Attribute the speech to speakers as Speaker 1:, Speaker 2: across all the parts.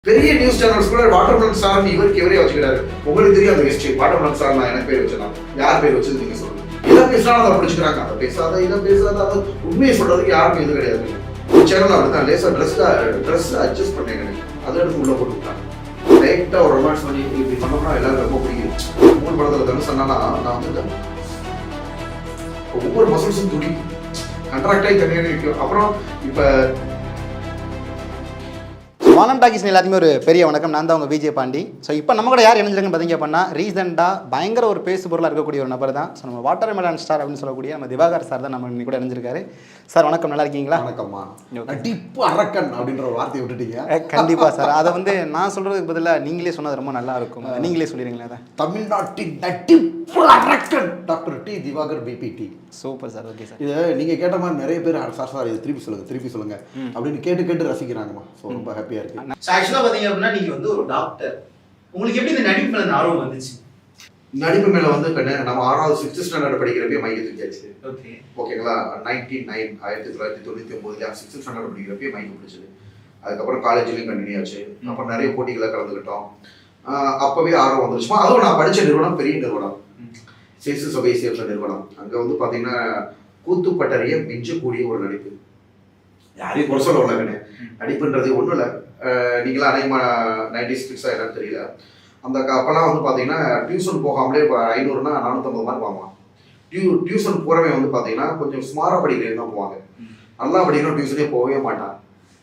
Speaker 1: பெரிய news channels கூட watermelon star இவருக்கு இவரே வச்சுக்கிறாரு. உங்களுக்கு தெரியும் அந்த ஹிஸ்டரி. வாட்டர்மெலன் ஸ்டார் நான் எனக்கு பேர் வச்சேன். யார் பேர் வச்சது நீங்க சொல்லுங்க. இதை பேசினாலும் அதை பிடிச்சிக்கிறாங்க, அதை பேசாத இதை பேசாத, அதை உண்மையை சொல்றதுக்கு யாருக்கும் இது கிடையாது. ஒரு சேனல் அப்படிதான் லேசா ட்ரெஸ் அட்ஜஸ்ட் பண்ணேங்க, அதை எடுத்து உள்ள போட்டுவிட்டாங்க. லைட்டா ஒரு ரொமான்ஸ் பண்ணி இப்படி பண்ணோம்னா எல்லாரும் ரொம்ப பிடிக்கும். மூணு படத்துல தனு சொன்னா நான் வந்துட்டேன். ஒவ்வொரு மசில்ஸும் துடி கண்ட்ராக்ட் ஆகி தனியாக நிற்கும். அப்புறம் இப்போ
Speaker 2: வானம் டாக்கிஸ் எல்லாத்தையுமே ஒரு பெரிய வணக்கம். நான் தான் உங்கள் விஜய் பாண்டி. ஸோ இப்போ நம்ம கூட யார் இணைஞ்சிருக்குன்னு பார்த்தீங்க அப்படின்னா ரீசெண்டாக பயங்கர ஒரு பேசு பொருளாக இருக்கக்கூடிய ஒரு நபர் தான். ஸோ நம்ம வாட்டர்மெலன் ஸ்டார் அப்படின்னு சொல்லக்கூடிய நம்ம திவாகர் சார் தான் நம்ம இன்னைக்கு கூட இணைஞ்சிருக்காரு. சார் வணக்கம், நல்லா இருக்கீங்களா?
Speaker 1: வணக்கம்மா. டிப்பு அரக்கன் அப்படின்ற ஒரு வார்த்தையை விட்டுட்டீங்க.
Speaker 2: கண்டிப்பாக சார், அதை வந்து நான் சொல்கிறதுக்கு பதிலாக நீங்களே சொன்னது ரொம்ப நல்லா இருக்கும். நீங்களே சொல்லிடுங்களேன். அதை
Speaker 1: தமிழ்நாட்டின் நட்டிப்பு அரக்கன் டாக்டர் டி திவாகர் பிபிடி.
Speaker 2: Super sir. Okay sir.
Speaker 1: இதை நீங்கள் கேட்ட மாதிரி நிறைய பேர் சார் இது திருப்பி சொல்லுங்க அப்படின்னு கேட்டு ரசிக்கிறாங்கம்மா. ஸோ ரொம்ப ஹாப்பியாக இருக்கு.
Speaker 3: ஆக்சுவலா பாத்தீங்க அப்படின்னா நீங்க வந்து ஒரு டாக்டர், உங்களுக்கு எப்படி இந்த நடிப்பு மேல ஆர்வம் வந்துச்சு?
Speaker 1: நடிப்பு மேல வந்து நம்ம 6வது 6th ஸ்டாண்டர்ட் படிக்கிறப்பே மைக்கு தூக்கியாச்சு.
Speaker 3: ஓகே
Speaker 1: ஓகேங்களா. 1999 6th ஸ்டாண்டர்ட் படிக்கிறப்பே மைக்கு பிடிச்சது. அதுக்கப்புறம் காலேஜ்லயும் கண்டினியூ ஆச்சு. அப்புறம் நிறைய போட்டிகளை கலந்துக்கிட்டோம். அப்பவே ஆர்வம் வந்துருச்சுமா. அதுவும் நான் படிச்ச நிறுவனம் பெரிய நிறுவனம், சேசு சபை சேர்ந்த நிறுவனம். அங்க வந்து பாத்தீங்கன்னா கூத்துப்பட்டறைய மிஞ்சக்கூடிய ஒரு நடிப்பு. யாரையும் குறை சொல்ல விடலங்கண்ணே. நடிப்புன்றது ஒன்றும் இல்லை. நீங்களாம் அனைமா 90s கிட்ஸாக என்னன்னு தெரியல. அந்த அப்போல்லாம் வந்து பார்த்தீங்கன்னா டியூஷன் போகாமலே இப்போ 500னா 450 மார்க் வாங்குவான். டியூஷன் போகிறவன் வந்து பார்த்தீங்கன்னா கொஞ்சம் ஸ்மாராக படிக்கிறேன் தான் போவாங்க. நல்லா படிக்கணும் டியூஷனே போகவே மாட்டான்.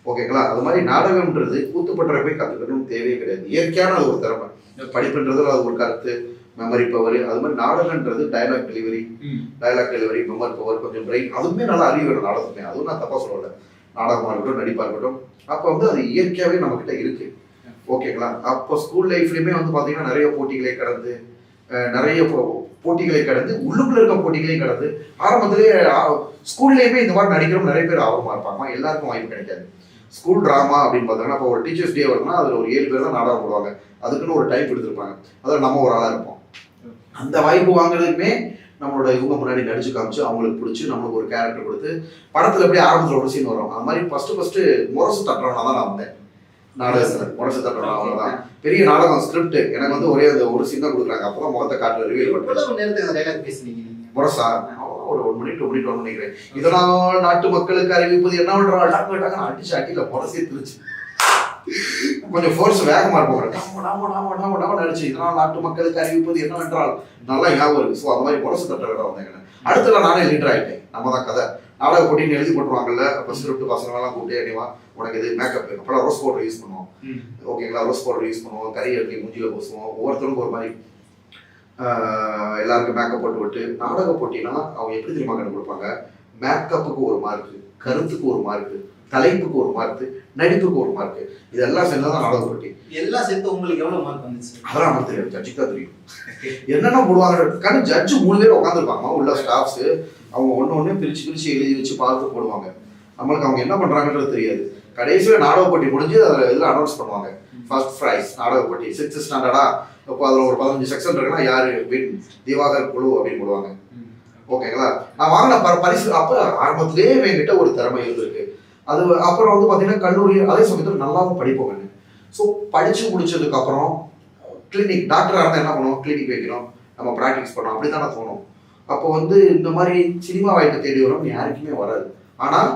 Speaker 1: ஓகேங்களா. அது மாதிரி நாடகம்ன்றது கூத்துப்பட்டறை போய் கற்றுக்கணும்னு தேவையே கிடையாது. இயற்கையான அது ஒரு திறமை. படிப்புன்றதுல அது ஒரு கருத்து, மெமரி பவர். அது மாதிரி நாடகன்றது டைலாக் டெலிவரி, மெமரி பவர், கொஞ்சம் பிரெயின், அதுவுமே நல்லா அறிவு வேணும் நாடகத்துமே. அதுவும் நான் தப்பாக சொல்லலை. நாடகமாக இருக்கட்டும், நடிப்பாக இருக்கட்டும், அப்போ வந்து அது இயற்கையாகவே நம்மக்கிட்ட இருக்கு. ஓகேங்களா. அப்போ ஸ்கூல் லைஃப்லையுமே வந்து பார்த்தீங்கன்னா நிறைய போட்டிகளை கடந்து உள்ளுக்குள்ள இருக்க போட்டிகளையும் கடந்து ஆரம்பத்திலேயே ஸ்கூல்லேயுமே இந்த மாதிரி நடிக்கிறோம் நிறைய பேர் ஆர்வமாக இருப்பாங்க. எல்லாருக்கும் வாய்ப்பு கிடைக்காது. ஸ்கூல் ட்ராமா அப்படின்னு பார்த்தீங்கன்னா இப்போ ஒரு டீச்சர்ஸ் டே வரும்னா அதில் ஒரு 7 பேர் தான் நாடகம் போடுவாங்க. அதுக்குன்னு ஒரு டைம் எடுத்துருப்பாங்க. அதில் நம்ம ஒரு ஆளாக இருப்போம். அந்த வாய்ப்பு வாங்குறதுக்குமே நம்மளோட இவங்க முன்னாடி நடிச்சு காமிச்சு அவங்களுக்கு பிடிச்சி நம்மளுக்கு ஒரு கேரக்டர் கொடுத்து படத்துல எப்படி ஆரம்பத்தில் ஒரு சீன் வரும். அது மாதிரி ஃபர்ஸ்ட் முரசு தட்டுறவனா தான் நான் வந்தேன் நாடகத்தில். முரசு தட்டுறவனா அவ்வளோதான். பெரிய நாடகம் ஸ்கிரிப்ட் எனக்கு வந்து ஒரே அந்த ஒரு சீன் தான் கொடுக்குறாங்க. அப்போ முகத்தை காட்டுற ரிவீல் பண்ணுறேன். முரசா ஒரு 1 மணி 2 மணி நினைக்கிறேன். இதனால் நாட்டு மக்களுக்கு அறிவிப்பது என்ன பண்றாங்க டாக்டர் அடிச்சு அடியில முரசே திருச்சு. கொஞ்சம் ஃபோர்ஸ் வேகமா இருக்கும். நடிச்சு இதனால் நாட்டு மக்களுக்கு அறிவிப்பது என்னவென்றால் நல்லா ஞாபகம் இருக்கு. ஸோ அந்த மாதிரி முரசு தட்ட வேற வந்தேங்க. அடுத்த நானே லீடர் ஆகிட்டேன். நம்ம தான் கதை நாடக போட்டின்னு எழுதி போட்டுருவாங்கல்ல. அப்போ ஸ்கிரிப்ட் பசங்களெல்லாம் கூப்பிட்டு அடிவா உனக்கு இது மேக்கப். அப்போலாம் ரோஸ் பவுடர் யூஸ் பண்ணுவோம். ஓகேங்களா. ரோஸ் பவுடர் யூஸ் பண்ணுவோம், கறி எடுத்து மூஞ்சியில் பூசுவோம். ஒவ்வொருத்தருக்கும் ஒரு மாதிரி எல்லாருக்கும் மேக்கப் போட்டு விட்டு நாடக போட்டினா அவங்க எப்படி தெரியுமா கண்டு கொடுப்பாங்க. மேக்கப்புக்கு ஒரு மார்க்கு, கருத்துக்கு ஒரு மார்க்கு, தலைப்புக்கு ஒரு மார்க்கு, நடிப்புக்கு ஒரு மார்க்கு. இதெல்லாம் சேர்ந்தாதான் நாடக போட்டி.
Speaker 3: எல்லாம் சேர்த்து உங்களுக்கு எவ்வளவு மார்க் வந்துச்சு?
Speaker 1: அதெல்லாம் நமக்கு தெரியாது, ஜட்ஜுக்கு தான் தெரியும். என்னென்ன போடுவாங்க ஜட்ஜு 3 பேர் உட்காந்துருப்பாங்க உள்ள ஸ்டாஃப்ஸ். அவங்க ஒன்று பிரிச்சு எழுதி வச்சு பார்த்து போடுவாங்க. நம்மளுக்கு அவங்க என்ன பண்றாங்கன்றது தெரியாது. கடைசியில் நாடக போட்டி முடிஞ்சு அதில் இதில் அனௌன்ஸ் பண்ணுவாங்க. ஃபர்ஸ்ட் ப்ரைஸ் நாடக போட்டி 6th ஸ்டாண்டர்டா. இப்போ அதில் ஒரு 15 செக்ஷன் இருக்குன்னா யாரு வின், திவாகர் குழு அப்படின்னு போடுவாங்க. ஓகேங்களா. நான் வாங்கின பரிசு அப்போ ஆரம்பத்திலே என்கிட்ட ஒரு திறமை இருந்திருக்கு. அது அப்புறம் வந்து பார்த்தீங்கன்னா கல்லூரி அதே சமயத்தில் நல்லாவும் படிப்போம். ஸோ படித்து முடிச்சதுக்கு அப்புறம் கிளினிக் டாக்டராக இருந்தால் என்ன பண்ணுவோம், கிளினிக் வைக்கணும், நம்ம ப்ராக்டிஸ் பண்ணோம், அப்படி தானே தோணும். அப்போ வந்து இந்த மாதிரி சினிமா வாய்ப்பை தேடி வரும் யாருக்குமே வராது. ஆனால்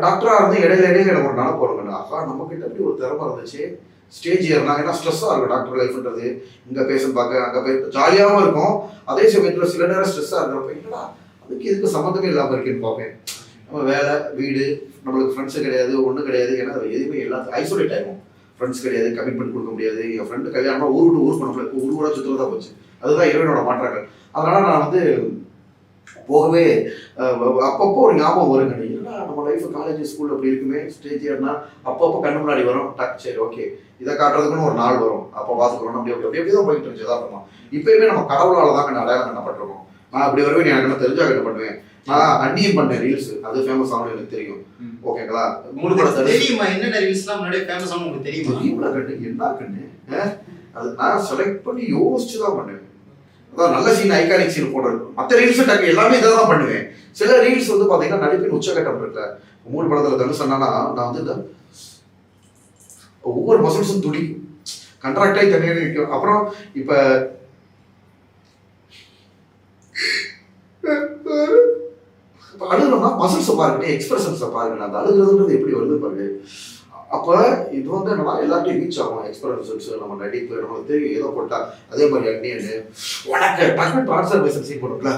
Speaker 1: டாக்டராக இருந்து இடையில எனக்கு ஒரு நினைப்பு வருங்க. ஆகா நம்மக்கிட்ட அப்படி ஒரு திறமை இருந்துச்சு. ஸ்டேஜ் ஏறினாங்க. ஏன்னா ஸ்ட்ரெஸ்ஸாக இருக்கும் டாக்டர் லைஃப்ன்றது. இங்கே பேச பார்க்க அங்கே போய் ஜாலியாகவும் இருக்கும். அதே சமயத்தில் சில நேரம் ஸ்ட்ரெஸ்ஸாக இருக்கிறப்ப என்னடா அதுக்கு இதுக்கு சம்மந்தமே இல்லாமல் இருக்குன்னு பார்ப்பேன். நம்ம வேலை, வீடு, நம்மளுக்கு ஃப்ரெண்ட்ஸு கிடையாது, ஒன்றும் கிடையாது. ஏன்னா எதுவுமே எல்லாத்துக்கும் ஐசோலேட் ஆகும். ஃப்ரெண்ட்ஸ் கிடையாது, கமிட்மெண்ட் கொடுக்க முடியாது. என் ஃப்ரெண்டு கல்யாணம் ஊர் விட்டு ஊர் பண்ண முடியாது, ஊராக சுற்றுறதா போச்சு. அதுதான் இறைவனோட மாற்றங்கள். அதனால நான் வந்து போகவே அப்பப்போ ஒரு ஞாபகம் வருங்க. ஏன்னா நம்ம லைஃப் காலேஜ் ஸ்கூல் அப்படி இருக்குமே. ஸ்டேஜ் ஏறினா அப்பப்போ கண்ணு முன்னாடி வரும். சரி ஓகே இதை காட்டுறதுக்குன்னு ஒரு நாள் வரும். அப்போ பார்த்துக்கிறோம். அப்படி தான் போயிட்டு இருந்துச்சு யதார்த்தமா. இப்பயுமே நம்ம கடவுளால் தான் அடையாளம் பண்ணப்பட்டிருக்கோம். நான் அப்படி வருவேன் எனக்கு என்ன தெரிஞ்சா என்ன பண்ணுவேன். நான் அன்னியும் பண்ணேன் ரீல்ஸ். அது ஃபேமஸ் ஆகணும் எனக்கு தெரியும். ஓகேங்களா.
Speaker 3: உங்களுக்கு தெரியுமா என்னென்ன ரீல்ஸ்லாம் முன்னாடி ஃபேமஸ் ஆகணும் உங்களுக்கு தெரியுமா?
Speaker 1: தெரியுமா கண்ணு என்ன கண்ணு அது நான் செலக்ட் பண்ணி யோசிச்சு தான் பண்ணுவேன். அதான் நல்ல சீன், ஐகானிக் சீன் போடுறது. மற்ற ரீல்ஸ் டக்கு எல்லாமே இதை தான் பண்ணுவேன். சில ரீல்ஸ் வந்து பார்த்தீங்கன்னா நடிப்பின் உச்சகட்டம் இருக்குல்ல. 3 படத்துல தனு சொன்னா நான் வந்து ஒவ்வொரு மசில்ஸும் துடிக்கும், கண்ட்ராக்ட் ஆகி தனியாக நிற்கும். அப்புறம் இப்போ அழுகுறோம்னா மசில்ஸை பாருங்க, எக்ஸ்பிரஷன்ஸை பாருங்க, அந்த அழுகுறதுன்றது எப்படி வருது பாருங்க. அப்போ இது வந்து என்னன்னா எல்லாத்தையும் ரீச் ஆகும். எக்ஸ்பிரஷன்ஸ், நம்ம நடிப்பு, நம்மளுக்கு தெரியும் ஏதோ போட்டா. அதே மாதிரி அண்ணியன்னு உனக்கு டக்கு டிரான்ஸ்ஃபர்மேஷன் சீன் போட்டுக்கல,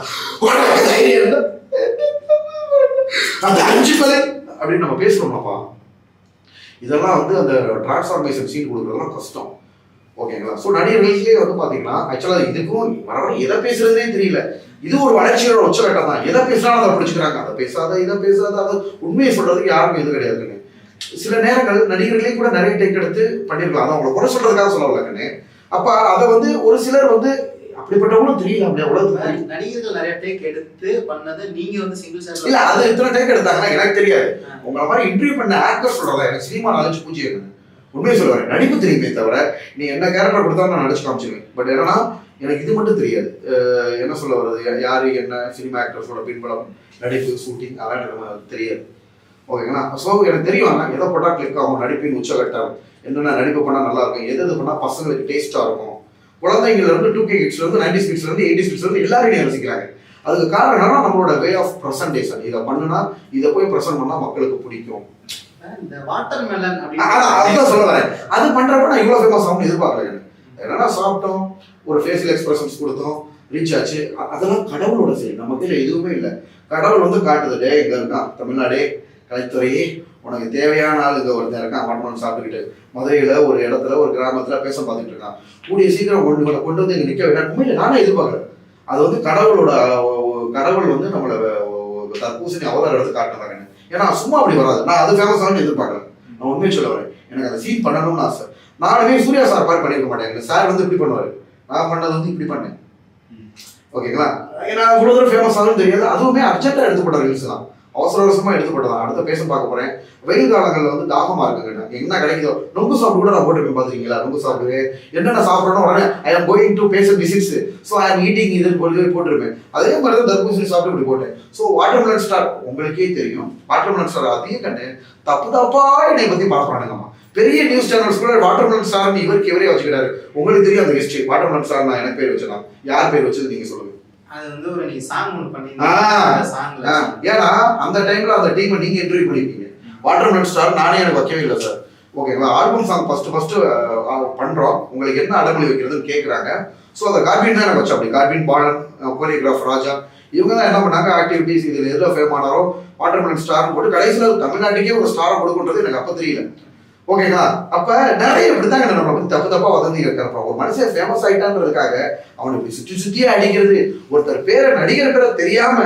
Speaker 1: அந்த 5 கலை அப்படின்னு நம்ம பேசுறோம்லப்பா. இதெல்லாம் வந்து அந்த டிரான்ஸ்ஃபார்மேஷன் சீன் கொடுக்குறதுலாம் கஷ்டம். ஓகேங்களா? ஸோ நடிகர்களுக்கே வந்து பார்த்தீங்கன்னா ஆக்சுவலாக இதுக்கும் வர எதை பேசுறதுனே தெரியல. இது ஒரு வளர்ச்சியோட உச்சகட்டம் தான். எதை பேசினாலும் அதை பிடிச்சிக்கிறாங்க. அதை பேசாத, இதை பேசாத, அதை உண்மையை சொல்றதுக்கு யாருக்கும் இது கிடையாதுன்னு. சில நேரங்கள் நடிகர்களே கூட நிறைய டேக் எடுத்து பண்ணிருக்கலாம். அதை அவங்களை குறை சொல்றதுக்காக சொல்லலங்கன்னு. அப்ப அதை வந்து ஒரு சிலர் வந்து அப்படிப்பட்டவங்களும் தெரியல. அப்படியே உலகத்துல
Speaker 3: நடிகர்கள் நிறைய டேக் எடுத்து பண்ணது நீங்க வந்து சிங்கிள் ஷாட்
Speaker 1: இல்ல, அது எத்தனை டேக் எடுத்தாங்கன்னா எனக்கு தெரியாது. உங்களை மாதிரி இன்டர்வியூ பண்ண ஆக்டர் சொல்றதா எனக்கு சினிமா நாலேஜ் பூஜை இருக்கு. உண்மையை சொல்லுவாரு, நடிப்பு தெரியுமே தவிர நீ என்ன கேரக்டர் கொடுத்தாலும் நான் நடிச்சு காமிச்சிருவேன். பட் என்னன்னா எனக்கு இது மட்டும் தெரியாது. என்ன சொல்ல வருது, யாரு என்ன சினிமா ஆக்டர்ஸோட பின்பலம், நடிப்பு, ஷூட்டிங், அதெல்லாம் தெரியாது. ஓகேங்களா? ஸோ எனக்கு தெரியும் ஆனால் எதை போட்டால் கிளிக் ஆகும், நடிப்பின் உச்சகட்டம் என்னென்ன நடிப்பு பண்ணால் நல்லா இருக்கும், எது பண்ணால் பசங்களுக்கு டேஸ்ட்டாக இருக்கும். குழந்தைங்கள்லேருந்து 2K கிட்ஸ்லேருந்து 90s கிட்ஸ்லேருந்து 80s கிட்ஸ்லேருந்து எல்லாரையும் ரசிக்கிறாங்க. அதுக்கு காரணம் என்னன்னா நம்மளோட வே ஆஃப் ப்ரெசன்டேஷன். இதை பண்ணுனா, இதை போய் ப்ரெசென்ட் பண்ணால் மக்களுக்கு பிடிக்கும்.
Speaker 3: இந்த வாட்டர் மெலன்
Speaker 1: அதுதான் சொல்ல வரேன். அது பண்றப்ப நான் இவ்வளவு ஃபேமஸ் ஆகும் எதிர்பார்க்கல. என்னன்னா சாப்பிட்டோம், ஒரு ஃபேஷியல் எக்ஸ்பிரஷன்ஸ் கொடுத்தோம், ரீச் ஆச்சு. அதெல்லாம் கடவுளோட சரி, நம்ம கையில எதுவுமே இல்லை. கடவுள் வந்து காட்டுது, டே இங்க இருக்கான் தமிழ்நாடே கலைத்துறையே, உனக்கு தேவையான ஆள் இங்க ஒருத்தர் இருக்கான், மட்டன் சாப்பிட்டுக்கிட்டு மதுரையில ஒரு இடத்துல ஒரு கிராமத்துல பேச பார்த்துட்டு இருக்கான். கூடிய சீக்கிரம் கொண்டு வந்து இங்க நிக்க வேண்டாம். நானே எதிர்பார்க்கல. அது வந்து கடவுள் வந்து நம்மள தர்பூசணி அவதாரம் எடுத்து காட்டுறாங்க. ஏன்னா சும்மா அப்படி வராது. நான் அது ஃபேமஸ் ஆகணும்னு எதிர்பார்க்கல. நான் உண்மையை சொல்ல வரேன், எனக்கு அந்த சீன் பண்ணணும்னு ஆசை. நானுமே சூர்யா சார் மாதிரி பண்ணிருக்க மாட்டேன். சார் வந்து இப்படி பண்ணுவாரு, நான் பண்ணது வந்து இப்படி பண்ணேன். ஓகேங்களா? ஏன்னா இவ்வளவு தூரம் ஃபேமஸ் ஆகும்னு தெரியாது. அதுவுமே அர்ஜென்ட்டா எடுத்துப்பட்ட ரீல்ஸ் தான், அவசர அவசரமா எடுத்துப்பட்டதான். அடுத்த பேச பார்க்க போறேன். வெயில் காலங்களில் வந்து தாகமா இருக்குங்க, என்ன கிடைக்குதோ நொங்கு சாப்பிட்டு கூட நான் போட்டுருப்பேன். பாத்துருக்கீங்களா? நொங்கு சாப்பிட்டு என்னென்ன சாப்பிடணும் உடனே I am going to patient visits, so I am eating இதுன்னு போட்டுருப்பேன். அதே மாதிரி தான் தர்பூசணி சாப்பிட்டு இப்படி போட்டேன். ஸோ வாட்டர்மெலன் ஸ்டார் உங்களுக்கே தெரியும், வாட்டர்மெலன் ஸ்டார் அதையும் கண்டு தப்பா என்னை பத்தி பார்ப்பானுங்கம்மா. பெரிய நியூஸ் சேனல்ஸ் கூட வாட்டர்மெலன் ஸ்டார்னு இவரே வச்சுக்கிறாரு. உங்களுக்கு தெரியும் அந்த ஹிஸ்டரி. வாட்டர்மெலன் ஸ்டார் நான் எனக்கு பேர் வச்சேன். யார் பேர் வச்சது நீங்க சொல்லுங்க.
Speaker 3: அது வந்து ஒரு நீ சாங் ஒன்று பண்ணி
Speaker 1: ஏன்னா அந்த டைம்ல அந்த டீமை நீங்க இன்டர்வியூ பண்ணிருக்கீங்க. வாட்டர்மெலன் ஸ்டார் நானே எனக்கு வைக்கவே இல்லை சார். ஓகேங்களா? ஆல்பம் சாங் ஃபர்ஸ்ட் பண்றோம், உங்களுக்கு என்ன அடமொழி வைக்கிறதுன்னு கேட்குறாங்க. ஸோ அந்த கார்பின் தான் எனக்கு வச்சோம். அப்படி கார்பின், பாலன், கோரியோகிராஃப் ராஜா, இவங்க தான் என்ன பண்ணாங்க, ஆக்டிவிட்டிஸ் இதில் எதில் ஃபேம் ஆனாரோ வாட்டர்மெலன் ஸ்டார்னு போட்டு கடைசியில் தமிழ்நாட்டுக்கே ஒரு ஸ்டாரை கொடுக்குன்றது எனக்கு அப்போ தெரியல. ஓகேங்களா? அப்ப நிறைய இப்படித்தாங்க நம்ம வந்து தப்பா வதந்தி இருக்கிறப்ப ஒரு மனுஷன் ஃபேமஸ் ஆயிட்டான்றதுக்காக அவனை இப்படி சுத்தியே அடிக்கிறது. ஒருத்தர் பேரை, நடிகர் பேரை தெரியாம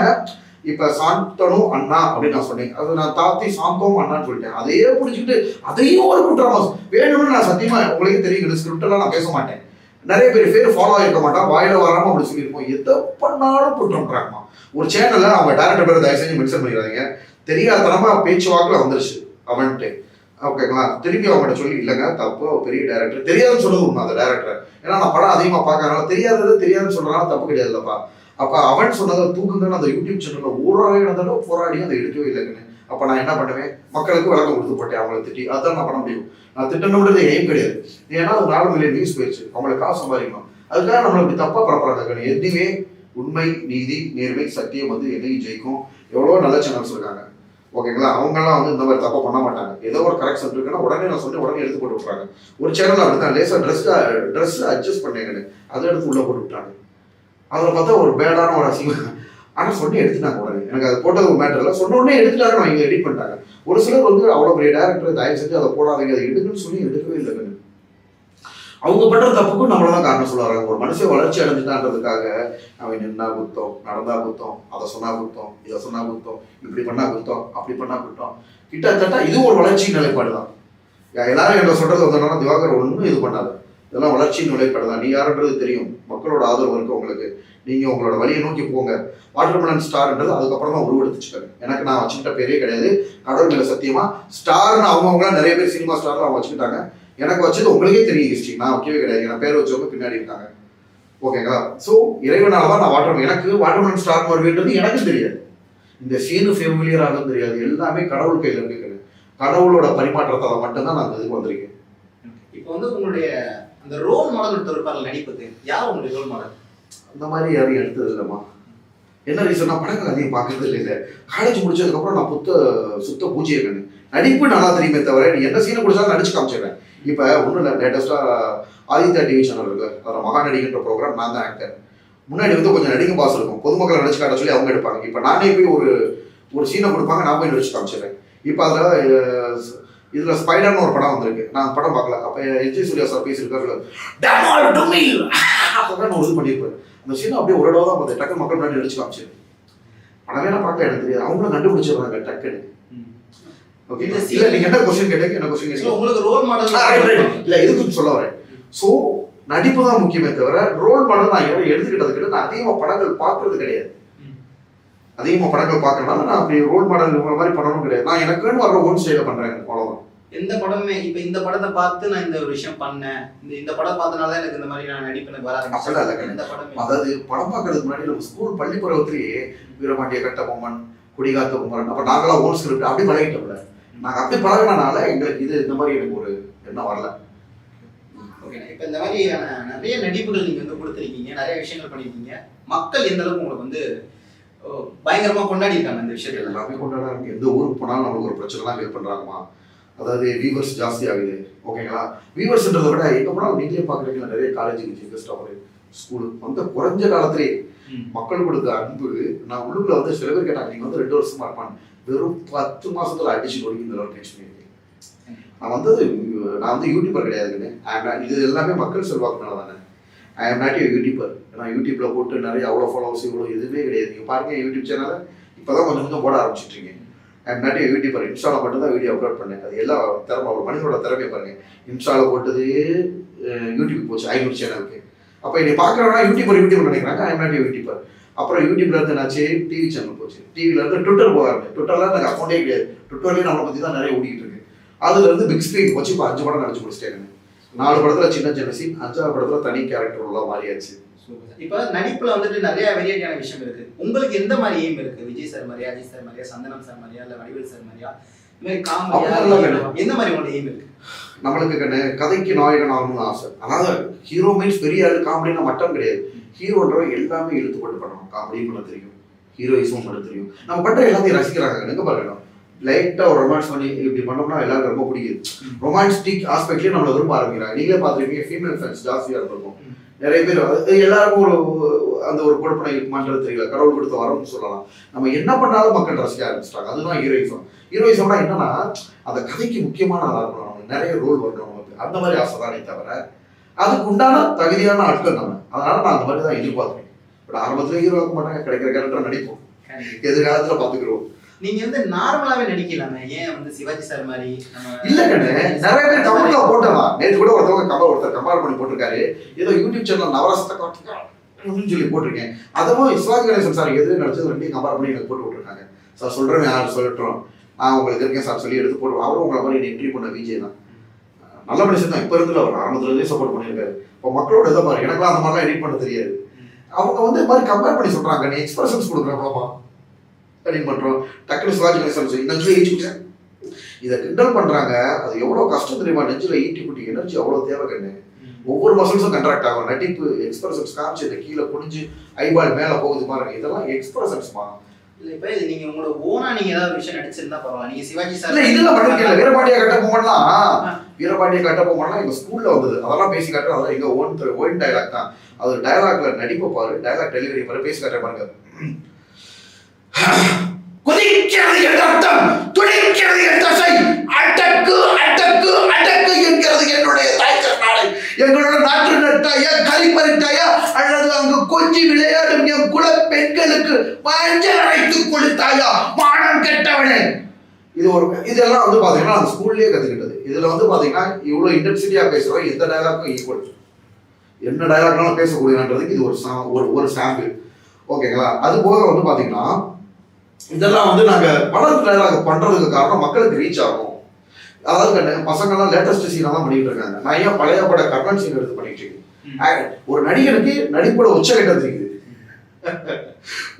Speaker 1: இப்ப சாந்தனு அண்ணா அப்படின்னு நான் சொன்னேன், அது நான் தாத்தி சாந்தோம் அண்ணான்னு சொல்லிட்டேன். அதையே பிடிச்சிக்கிட்டு அதையும் ஒரு குற்றமா வேணும்னு நான் சத்தியமா உங்களுக்கே தெரியும், ஸ்கிரிப்ட் எல்லாம் நான் பேச மாட்டேன். நிறைய பேர் ஃபாலோ ஆகிருக்க மாட்டான், வாயில வராம அப்படி சொல்லியிருப்போம். எதை பண்ணாலும் குற்றம்ன்றாங்கம்மா. ஒரு சேனல்ல அவங்க டேரக்டர் பேரை தயவு செஞ்சு மென்ஷன் பண்ணிடுறாங்க. தெரியாதனமா பேச்சு வாக்குல வந்துருச்சு அவன்ட்டு. ஓகேங்களா? திருப்பி அவங்ககிட்ட சொல்லி இல்லைங்க தப்பு, பெரிய டேரக்டர் தெரியாதுன்னு சொல்றது உண்மை. அந்த டேரக்டர் ஏன்னா நான் படம் அதிகமா பார்க்கறதுனால தெரியாதுன்னு சொல்றதுனால தப்பு கிடையாதுல்லப்பா. அப்ப அவன் சொன்னதை தூக்குங்கன்னு அந்த யூடியூப் சேனல்ல ஊராக போராடி அதை எடுக்கவே இல்லைங்கன்னு. அப்ப நான் என்ன பண்ணுவேன், மக்களுக்கு விளக்கம் கொடுத்து போட்டேன், அவங்களை திட்டி. அதுதான் நான் பண்ண முடியும். நான் திட்டணுன்றது எய்ம் கிடையாது. ஏன்னா அது 4 மில்லியன் வியூஸ் போயிடுச்சு, அவங்களுக்கு காசு சம்பாதிக்கணும். அதுக்காக நம்மளை இப்படி தப்பா பரப்புறாங்க. எதுவுமே உண்மை, நீதி, நேர்மை, சத்தியம் வந்து என்னையும் ஜெயிக்கும். எவ்வளோ நல்ல சேனல்ஸ் இருக்காங்க. ஓகேங்களா? அவங்கெல்லாம் வந்து இந்த மாதிரி தப்பா பண்ண மாட்டாங்க. ஏதோ ஒரு கரெக்ஷன் இருக்குன்னா உடனே நான் சொல்லி உடனே எடுத்து போட்டு விட்டுறாங்க. ஒரு சேனல் அப்படித்தான் லேசா ட்ரெஸ் அட்ஜஸ்ட் பண்ணேங்கன்னு அதை எடுத்து உள்ள போட்டு விட்டாங்க. அதில் பார்த்தா ஒரு பேடான ஒரு அசிங்கம். ஆனால் சொல்லி எடுத்துட்டாங்க உடனே. எனக்கு அது போட்டது ஒரு மேட்டர் இல்லை, சொன்ன உடனே எடுத்துட்டாங்க. நான் இங்கே எடிட் பண்ணிட்டாங்க. ஒரு சிலர் வந்து அவ்வளோ பெரிய டேரக்டர் தயவு செஞ்சு அதை போடாதீங்க, அதை எடுக்குன்னு சொல்லி எடுக்கவே இல்லைங்க. அவங்க பண்ற தப்புக்கும் நம்மளதான் காரணம் சொல்லுவாங்க. ஒரு மனுஷன் வளர்ச்சி அடைஞ்சிட்டான்றதுக்காக அவன் நின்னா குத்தம், நடந்தா குத்தம், அதை சொன்னா குத்தம், இதை சொன்னா குத்தம், இப்படி பண்ணா குத்தம், அப்படி பண்ணா குத்தம். கிட்டத்தட்ட இது ஒரு வளர்ச்சி நிலைப்பாடு தான். எல்லாரும் என்ன சொல்றது வந்தோம்னா திவாகர் ஒன்றும் இது பண்ணாது, இதெல்லாம் வளர்ச்சி நிலைப்பாடு தான். நீ யாருன்றது தெரியும், மக்களோட ஆதரவு இருக்கு உங்களுக்கு, நீங்க உங்களோட வழியை நோக்கி போங்க. வாட்டர்மெலன் ஸ்டார்ன்றது அதுக்கப்புறம் தான் உருவெடுத்துச்சுக்காரு. எனக்கு நான் வச்சுக்கிட்ட பேரே கிடையாது, கடவுள் மேல சத்தியமா. ஸ்டார்னு அவங்கவுங்களாம் நிறைய பேர் சினிமா ஸ்டார்ல அவங்க வச்சுக்கிட்டாங்க. எனக்கு வச்சது உங்களுக்கே தெரியும் ஹிஸ்ட்ரி, நான் வைக்கவே கிடையாது. என் பேர் வச்சவங்க பின்னாடி இருக்காங்க. ஓகேங்களா? ஸோ இறைவனால தான் நான் எனக்கு வாட்டர்மெலன் ஸ்டார் வருவேன்றது எனக்கும் தெரியாது. இந்த சீனு ஃபெமிலியர் ஆகும் தெரியாது. எல்லாமே கடவுள் கையில் இருக்கு. கடவுளோட பரிமாற்றத்தால் மட்டும்தான் நான் இதுக்கு வந்திருக்கேன்.
Speaker 3: இப்போ வந்து உங்களுடைய அந்த ரோல் மாடல் ஒருத்தர் இருப்பாங்க நடிப்புக்கு, யார் உங்களுடைய ரோல் மாடல்?
Speaker 1: அந்த மாதிரி யாரும் எடுத்தது இல்லைம்மா. என்ன ரீசன்னா படங்கள் அதிகம் பார்க்கறது இல்லை. காலேஜ் முடிச்சதுக்கப்புறம் நான் சுத்த பூஜ்ய கண்ணு. நடிப்பு நல்லா தெரியுமே தவிர நீ என்ன சீனை கொடுத்தாலும் நடிச்சு காமிச்சிடுறேன். இப்போ ஒன்றும் இல்லை, லேட்டஸ்ட்டாக ஆதித்யா டிவி சேனல் இருக்கு, அதில் மகா நடிகன்ற ப்ரோக்ராம் நான் தான் ஆக்டர். முன்னாடி வந்து கொஞ்சம் நடிகை பாஸ் இருக்கும், பொதுமக்களை நடிச்சு காட்ட சொல்லி அவங்க எடுப்பாங்க. இப்போ நானே போய் ஒரு சீனை கொடுப்பாங்க, நான் போய் நடிச்சு காமிச்சிடுறேன். இப்போ அதில் இதில் ஸ்பைடர்னு ஒரு படம் வந்திருக்கு, நான் படம் பார்க்கல. அப்போ எல்ஜி சூர்யா சார் பேசியிருக்காரு, அப்பதான் ஒரு இது பண்ணியிருப்பேன். அந்த சீனை அப்படியே ஒரு இடம் தான் பார்த்தேன், டக்கு மக்கள் முன்னாடி நடிச்சு காமிச்சிரு. படமே நான் பார்க்க எனக்கு தெரியாது, அவங்களும் கண்டுபிடிச்சிடுறாங்க டக்குன்னு. ஓகே, இல்லை நீங்கள் என்ன கொஸ்டின் கேட்டீங்க, என்ன கொஸ்டின் கேட்டீங்க?
Speaker 3: உங்களுக்கு ரோல் மாடல்
Speaker 1: இல்லை, எதுக்கு சொல்ல வரேன். ஸோ நடிப்பு தான் முக்கியமே தவிர ரோல் மாடல் நான் யாரும் எடுத்துக்கிட்டது கிடையாது. நான் அதிகமாக படங்கள் பார்க்கறது கிடையாது. அதிகமாக படங்கள் பார்க்கறதுனால நான் அப்படி ரோல் மாடல் இவங்க மாதிரி பண்ணணும் கிடையாது. நான் எனக்குன்னு வர்ற ஓன் ஸ்டைல பண்றேன், அவ்வளவுதான்.
Speaker 3: எந்த படமே இப்ப இந்த படத்தை பார்த்து நான் இந்த ஒரு விஷயம் பண்ணேன், இந்த படம் பார்த்தனால எனக்கு இந்த மாதிரி நான் நடிப்பு எனக்கு வராது.
Speaker 1: அதாவது படம் பார்க்கறதுக்கு முன்னாடி நம்ம ஸ்கூல் பள்ளி பருவத்திலேயே வீரபாண்டிய கட்டபொம்மன், குடிகாத்த குமரன், அப்ப நாங்களாம் ஓன் ஸ்கிரிப்ட் அப்படி பழகிட்டோம்ல. நாங்க அப்படி பழகினால எங்களுக்கு இது இந்த மாதிரி எனக்கு ஒரு எண்ணம் வரல.
Speaker 3: ஓகே, இப்ப இந்த மாதிரியான நிறைய நடிப்புகள் நீங்க வந்து கொடுத்துருக்கீங்க, நிறைய விஷயங்கள் பண்ணிருக்கீங்க. மக்கள் எந்த அளவுக்கு உங்களுக்கு வந்து பயங்கரமா கொண்டாடி இருக்காங்க இந்த விஷயத்துல?
Speaker 1: எல்லாமே கொண்டாடுறாங்க. எந்த ஊருக்கு போனாலும் நம்மளுக்கு ஒரு பிரச்சனைலாம் ஃபேஸ் பண்றாங்கம்மா. அதாவது வியூவர்ஸ் ஜாஸ்தி ஆகுது, ஓகேங்களா? வியூவர்ஸ்ன்றதை விட எங்க போனாலும் நீங்களே பாக்குறீங்களா, நிறைய காலேஜ் ஸ்கூல் வந்து குறைஞ்ச காலத்திலே மக்கள் கொடுத்த அன்பு. நான் உள்ளுக்குள்ள வந்து சில பேர் கேட்டாங்க, நீங்க வந்து 2 வருஷமா இருப்பான்னு. வெறும் 10 மாசத்துல அடிச்சு நொறுக்கி இந்த அளவுக்கு டென்ஷன் பண்ணியிருக்கேன். நான் வந்து யூடியூபர் கிடையாதுன்னு, இது எல்லாமே மக்கள் செல்வாக்குனால தானே. ஐ எம் நாட் ஏ யூடியூபர். நான் யூடியூப்ல போட்டு நிறைய அவ்வளோ ஃபாலோவர்ஸ் இவ்வளோ எதுவுமே கிடையாது. நீங்கள் பாருங்க யூடியூப் சேனலை இப்போதான் கொஞ்சம் கொஞ்சம் போட ஆரம்பிச்சிட்ருக்கீங்க. I am not a YouTuber. இன்ஸ்டாவில் மட்டும் தான் வீடியோ அப்லோட் பண்ணேன். அது எல்லாம் திறமை, ஒரு மனிதனோட திறமையை பாருங்க. இன்ஸ்டாவில் போட்டது யூடியூப் போச்சு 500 சேனலுக்கு. அப்போ என்னை பார்க்குறவனா யூடியூபர் நினைக்கிறாங்க. ஐ எம் நாட் ஏ யூடியூபர். அப்புறம் யூடியூப்ல இருந்து என்னாச்சு, டிவி சேனல் போச்சு. டிவில இருந்து ட்விட்டர் போக ஆரம்பிச்சு. ட்விட்டர்ல எனக்கு அக்கௌண்டே கிடையாது. ட்விட்டர்லேயும் நம்மளை பற்றி தான் நிறைய ஓடிக்கிட்டு இருக்கு. அதுல இருந்து பிக் ஸ்க்ரீன் போச்சு. இப்போ 5 படம் நடிச்சு முடிச்சிட்டேன். 4 படத்துல சின்ன சீன், 5ஆவது படத்துல தனி கேரக்டர் உள்ள மாறியாச்சு.
Speaker 3: இப்ப நடிப்புல வந்துட்டு நிறைய வெரைட்டியான விஷயம் இருக்கு. உங்களுக்கு எந்த மாதிரி எய்ம் இருக்கு? விஜய் சார் மாதிரியா, அஜித் சார் மாதிரியா, சந்தனம் சார் மாதிரியா, இல்ல வடிவேல் சார் மாதிரியா, எந்த மாதிரி உங்களோட எய்ம் இருக்கு?
Speaker 1: நம்மளுக்கு கதைக்கு நாயகன் ஆகணும்னு ஆசை. அதாவது ஹீரோ மீன்ஸ் பெரிய ஆளு காமெடினா மட்டும் கிடையாது. ஹீரோன்ற எல்லாமே இழுத்து போட்டு பண்ணணும். காமெடியும் பண்ண தெரியும், ஹீரோயிஸும் பண்ண தெரியும். நம்ம பண்ற எல்லாத்தையும் ரசிக்கிறாங்க. எங்க பாருங்க, லைட்டா ஒரு ரொமான்ஸ் பண்ணி இப்படி பண்ணோம்னா எல்லாருக்கும் ரொம்ப பிடிக்குது. ரொமான்டிக் ஆஸ்பெக்ட்லயே நம்மள விரும்ப ஆரம்பிக்கிறாங்க. நீங்களே பார்த்துருப்பீங்க, ஃபீமேல் ஃபேன்ஸ் ஜாஸ்தியா இருக்கும். நிறைய பேர் எல்லாருக்கும் அந்த ஒரு கொடுப்பனை இருக்குமான்றது தெரியல. கடவுள் கொடுத்த வரம்னு சொல்லலாம். நம்ம என்ன பண்ணாலும் மக்கள் ரசிக்க ஆரம்பிச்சிட்டாங்க. அதுதான் ஹீரோயிசம். ஹீரோயிசம்னா என்னன்னா, அந்த கதைக்கு முக்கியமான ஆளா இருக்கணும், நமக்கு நிறைய ரோல் வரணும், நமக்கு அந்த மாதிரி ஆசை தானே தவிர அதுக்கு உண்டான தகுதியான ஆட்கள் நம்ம. அதனால நான் அந்த மாதிரி தான் எதிர்பார்க்கிறேன். பட் ஆரம்பத்துல ஹீரோ ஆக மாட்டாங்க, கிடைக்கிற கேரக்டர் நடிப்போம், எதிர்காலத்துல பாத்துக்கிறோம்.
Speaker 3: நீங்க வந்து நார்மலாவே நடிக்கலாமே, ஏன் வந்து சிவாஜி சார் மாதிரி?
Speaker 1: இல்ல கண்ணு, நிறைய பேர் கமெண்ட்ல போட்டலாம். நேற்று கூட ஒருத்தர் கம்பேர் பண்ணி போட்டிருக்காரு, ஏதோ யூடியூப் சேனல் நவரசத்தை காட்டுன்னு சொல்லி போட்டிருக்கேன். அதுவும் சிவாஜி கணேசன் சார் எது நடிச்சது ரெண்டையும் கம்பேர் பண்ணி எனக்கு போட்டு விட்டுருக்காங்க. சார் சொல்றேன், யாரும் சொல்லட்டும், நான் உங்களுக்கு இருக்கேன் சார் சொல்லி எடுத்து போடுவோம். அவரும் உங்களை மாதிரி என்ட்ரி பண்ண விஜய் தான், நல்ல மனுஷன் தான். இப்ப இருந்து அவர் ஆரம்பத்துல இருந்தே சப்போர்ட் பண்ணியிருக்காரு. இப்போ மக்களோட இதை பாரு, எனக்குலாம் அந்த மாதிரிலாம் எடிட் பண்ண தெரியாது. அவங்க வந்து இது மாதிரி கம்பேர் பண்ணி சொல்றாங்க, நீ எக்ஸ்பிரஷன்ஸ் கொடுக்குறப்பமா அப்படின்னு பண்றோம். டக்குனு சிவாஜி கணேசன் சொல்லி நெஞ்சில் ஈட்டிக்கிட்டேன், இதை கிண்டல் பண்றாங்க. அது எவ்வளவு கஷ்டம் தெரியுமா? நெஞ்சில் ஈட்டி குட்டி எனர்ஜி அவ்வளவு தேவை கண்ணு. ஒவ்வொரு மசில்ஸும் கண்ட்ராக்ட் ஆகும். நடிப்பு எக்ஸ்பிரஷன்ஸ் காமிச்சு இந்த கீழே குனிஞ்சு ஐபால் மேல போகுது பாருங்க, இதெல்லாம் எக்ஸ்பிரஷன்ஸ்மா.
Speaker 3: இல்ல இப்ப இது நீங்க உங்களோட ஓனா நீங்க ஏதாவது விஷயம் நடிச்சிருந்தா பரவாயில்ல. நீங்க சிவாஜி சார்
Speaker 1: இல்ல இதெல்லாம் பண்ணிருக்கீங்க. வீரபாண்டிய கட்டபொம்மன்லாம் எங்க ஸ்கூல்ல வந்தது. அதெல்லாம் பேசி காட்டுறோம். அதெல்லாம் எங்க ஓன் டயலாக் தான். அது டயலாக்ல நடிப்பை பாரு, டயலாக் டெலிவரி பாரு, பேசி காட்டுற பாருங்க. கொதிக்கிறது என் ரத்தம், துடிக்கிறது என் தசை, அடக்கு அடக்கு அடக்கு என்கிறது என்னுடைய தாய்க்கர் நாளை. எங்களோட நாட்டு நட்டாயா, கறி பறித்தாயா, அல்லது அங்கு கொஞ்சி விளையாடும் என் குல பெண்களுக்கு மஞ்சள் அரைத்து கொடுத்தாயா, மானம் கெட்டவனே. இதெல்லாம் வந்து பாத்தீங்கன்னா அந்த ஸ்கூல்லயே கத்துக்கிட்டது. இதுல வந்து பாத்தீங்கன்னா இவ்வளவு இன்டென்சிட்டியா பேசுறோம், எந்த டயலாக்கும் ஈக்குவல், என்ன டயலாக்னாலும் பேசக்கூடியன்றதுக்கு இது ஒரு சாம்பிள், ஓகேங்களா? அது போக வந்து பாத்தீங்கன்னா இதெல்லாம் வந்து நாங்க படம் டயலாக் பண்றதுக்கு காரணம் மக்களுக்கு ரீச் ஆகும். அதாவது பசங்கள்லாம் லேட்டஸ்ட் சீனா தான் பண்ணிட்டு இருக்காங்க. நான் ஏன் பழைய பட கர்ணன் சீன் எடுத்து பண்ணிட்டு இருக்கேன். ஒரு நடிகனுக்கு நடிப்போட உச்சகட்டம் தெரியுது.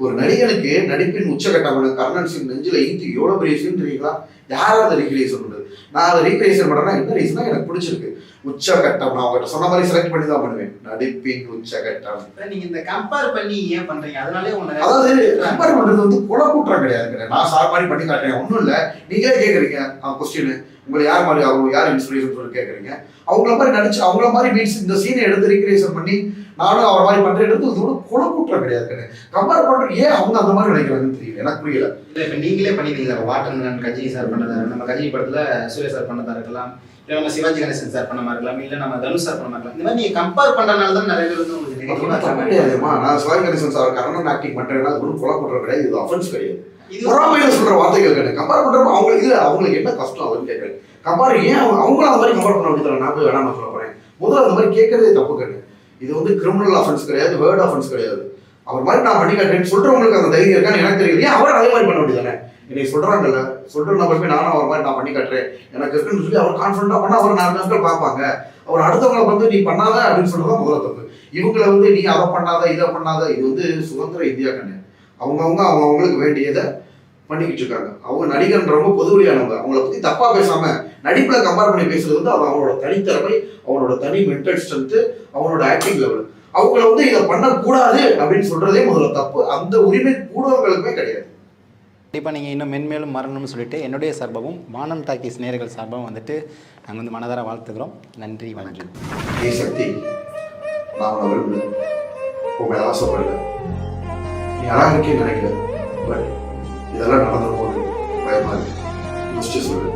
Speaker 1: ஒரு நடிகனுக்கு நடிப்பின் உச்சகட்டம் கர்ணன் சீன் நெஞ்சில ஈட்டி எவ்வளவு பெரிய சீன் தெரியுங்களா? யாராவது நடிக்கிறே சொல்றது. நான் அதை ரீக்ரியேஷன் பண்ணுறேன்னா என்ன ரீசனா எனக்கு பிடிச்சிருக்கு. உச்சகட்டம் நான் அவங்ககிட்ட சொன்ன மாதிரி செலக்ட் பண்ணி தான் பண்ணுவேன். நடிப்பின் உச்சகட்டம்.
Speaker 3: நீங்க இந்த கம்பேர் பண்ணி ஏன் பண்றீங்க? அதனாலே
Speaker 1: அதாவது கம்பேர் பண்றது வந்து குலக்கூற்றம் கிடையாது. நான் சார் மாதிரி பண்ணி காட்டுறேன் ஒன்றும் இல்லை. நீங்களே கேட்குறீங்க கொஸ்டின், உங்களை யார் மாதிரி அவங்க யார் இன்ஸ்பிரேஷன் சொல்லி கேட்குறீங்க. அவங்கள மாதிரி நடிச்சு அவங்கள மாதிரி மீன்ஸ் இந்த சீனை எடுத்து ரீக்ரியேஷன் பண்ணி நானும் அவர் மாதிரி பண்றேன் எடுத்து இதோட குலக்கூற்றம் கிடையாது. கம்பேர் பண்றது ஏன் அவங்க அந்த மாதிரி நினைக்கிறாங்கன்னு தெரியல, எனக்கு புரியல.
Speaker 3: இல்லை இப்போ நீங்களே பண்ணிட்டீங்க. வாட்டர் கஜினி சார் பண்ணதா, நம்ம கஜினி படத்துல சூர்யா சார் பண்ணதா இருக்கலாம், இல்லை நம்ம சிவாஜி கணேசன் சார் பண்ண மாதிரி இருக்கலாம், இல்லை நம்ம தனுஷ் சார் பண்ண மாதிரி இருக்கலாம். இந்த மாதிரி நீங்க கம்பேர் பண்றதுனால தான் நிறைய பேர் வந்து உங்களுக்கு
Speaker 1: கிடையாதுமா. நான் சிவாஜி கணேசன் சார் கர்ணன் ஆக்டிங் பண்றேன்னா அது ஒரு குலக்கூற்றம் கிடையாது, இது அஃபென்ஸ் கிடையாது. பொறாமையில சொல்ற வார்த்தைகள் கிடையாது. கம்பேர் பண்றப்ப அவங்களுக்கு இல்ல அவங்களுக்கு என்ன கஷ்டம் அதுன்னு கேட்கறேன். கம்பேர் ஏன் அவங்களும் அந்த மாதிரி கம்பேர் பண்ண வேண்டியது நான் போய் வேணாம் சொல்ல போறேன். முதல்ல அந்த மாதிரி கேட்கறதே தப்பு கிடையாது. இது வந்து கிரிமினல் அஃபென்ஸ் கிடையாது, வேர்ட் அஃபென்ஸ் கிடையாது. அவர் மாதிரி நான் பண்ணி காட்டுறேன்னு சொல்றவங்களுக்கு அந்த தைரியம் இருக்கான்னு எனக்கு தெரியல. ஏன் அவர் அதே மாதிரி பண்ண வேண்டியதானே? என்னை சொல்றாங்கல்ல, சொல்ற நபர் போய் நானும் அவர் மாதிரி நான் பண்ணி காட்டுறேன் எனக்கு இருக்குன்னு சொல்லி அவர் கான்ஃபிடண்டா பண்ணா அவர் 4 நாட்கள் பார்ப்பாங்க. அவர் அடுத்தவங்களை வந்து நீ பண்ணாத அப்படின்னு சொல்றதான் முதல்ல தப்பு. இவங்களை வந்து நீ அதை பண்ணாத இதை பண்ணாத, இது வந்து சுதந்திர இந்தியா கண்ணு. அவங்களுக்கு வேண்டியதை பண்ணிக்கிட்டு இருக்காங்க. அவங்க நடிகர்ன்றவங்க பொதுவெளியானவங்க. அவங்கள பத்தி தப்பா பேசாம நடிப்புல கம்பேர் பண்ணி பேசுறது வந்து அவங்களோட தனித்திறமை, அவனோட தனி மென்டல் ஸ்ட்ரென்த், அவனோட ஆக்டிங் லெவல். அவங்கள வந்து இதை பண்ணக்கூடாது அப்படின்னு சொல்றதே முதல்ல தப்பு. அந்த உரிமை கூடவங்களுக்குமே கிடையாது.
Speaker 2: கண்டிப்பாக நீங்கள் இன்னும் மென்மேலும் மறணும்னு சொல்லிட்டு என்னுடைய சார்பாகவும் வானம் டாக்கீஸ் நேயர்கள் சார்பாகவும் வந்துட்டு நாங்கள் வந்து மனதார வாழ்த்துக்கிறோம். நன்றி, வணக்கம்.
Speaker 1: ஏ சக்தி, நான் உன்னை விரும்பல, உங்களை ஆசைப்படல, நீ அழகா இருக்கேன்னு நினைக்கல. பட் இதெல்லாம் நடந்த போது பயமா இருக்கு. யோசிச்சு சொல்லு.